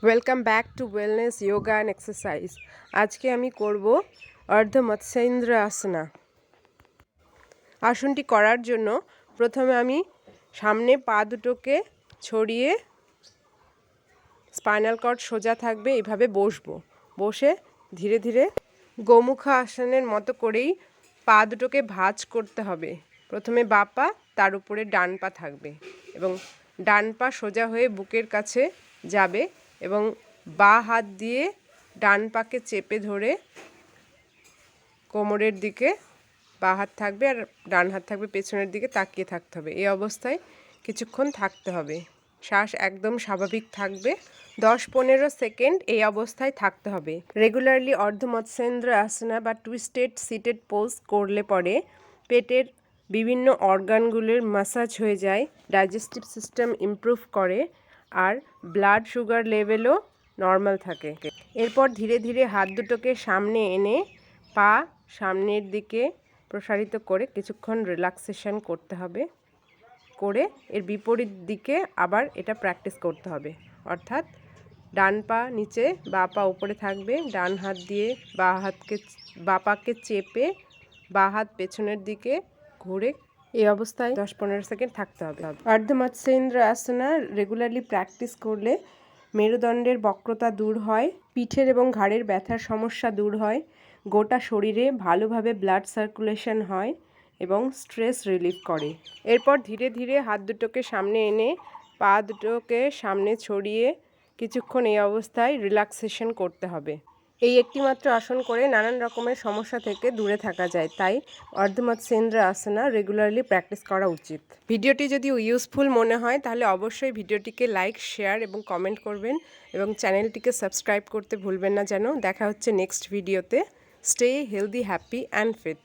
Welcome back to wellness yoga and exercise. আজকে আমি করব অর্ধ মৎস্যেন্দ্র আসনা। আসনটি করার জন্য প্রথমে আমি সামনে পা দুটোকে ছড়িয়ে স্পাইনাল কর্ড সোজা থাকবে এইভাবে বসে ধীরে ধীরে গোমুখা আসনের মতো করেই পা দুটোকে ভাঁজ করতে হবে। প্রথমে বাঁ পা, তার উপরে ডান পা থাকবে এবং ডান পা সোজা হয়ে বুকের কাছে যাবে এবং বাঁ হাত দিয়ে ডান পাকে চেপে ধরে কোমরের দিকে বাঁ হাত থাকবে আর ডান হাত থাকবে পেছনের দিকে তাকিয়ে থাকতে হবে। এই অবস্থায় কিছুক্ষণ থাকতে হবে। শ্বাস একদম স্বাভাবিক থাকবে। 10-15 সেকেন্ড এই অবস্থায় থাকতে হবে। রেগুলারলি অর্ধ মৎস্যেন্দ্র আসনা বা টুইস্টেড সিটেড পোজ করলে পরে পেটের বিভিন্ন অর্গানগুলোর মাসাজ হয়ে যায়, ডাইজেস্টিভ সিস্টেম ইমপ্রুভ করে আর ব্লাড সুগার লেভেলও নর্মাল থাকে। এরপর ধীরে ধীরে হাত দুটোকে সামনে এনে পা সামনের দিকে প্রসারিত করে কিছুক্ষণ রিল্যাক্সেশন করতে হবে। করে এর বিপরীত দিকে আবার এটা প্র্যাকটিস করতে হবে। অর্থাৎ ডান পা নিচে, বাঁ পা উপরে থাকবে, ডান হাত দিয়ে বাঁ পাকে চেপে বাঁ হাত পেছনের দিকে ঘুরে এই অবস্থায় 10-15 সেকেন্ড থাকতে হবে। অর্ধ মৎস্যেন্দ্র আসনা রেগুলারলি প্র্যাকটিস করলে মেরুদণ্ডের বক্রতা দূর হয়, পিঠের এবং ঘাড়ের ব্যথার সমস্যা দূর হয়, গোটা শরীরে ভালোভাবে ব্লাড সার্কুলেশন হয় এবং স্ট্রেস রিলিফ করে। এরপর ধীরে ধীরে হাত দুটোকে সামনে এনে পা দুটোকে সামনে ছড়িয়ে কিছুক্ষণ এই অবস্থায় রিল্যাক্সেশন করতে হবে। এই একটিমাত্র আসন করে নানান রকমের সমস্যা থেকে দূরে থাকা যায়, তাই অর্ধ মৎস্যেন্দ্র আসনা রেগুলারলি প্র্যাকটিস করা উচিত। ভিডিওটি যদি ইউজফুল মনে হয় তাহলে অবশ্যই ভিডিওটিকে লাইক, শেয়ার এবং কমেন্ট করবেন এবং চ্যানেলটিকে সাবস্ক্রাইব করতে ভুলবেন না যেন। দেখা হচ্ছে নেক্সট ভিডিওতে। Stay healthy, happy and fit.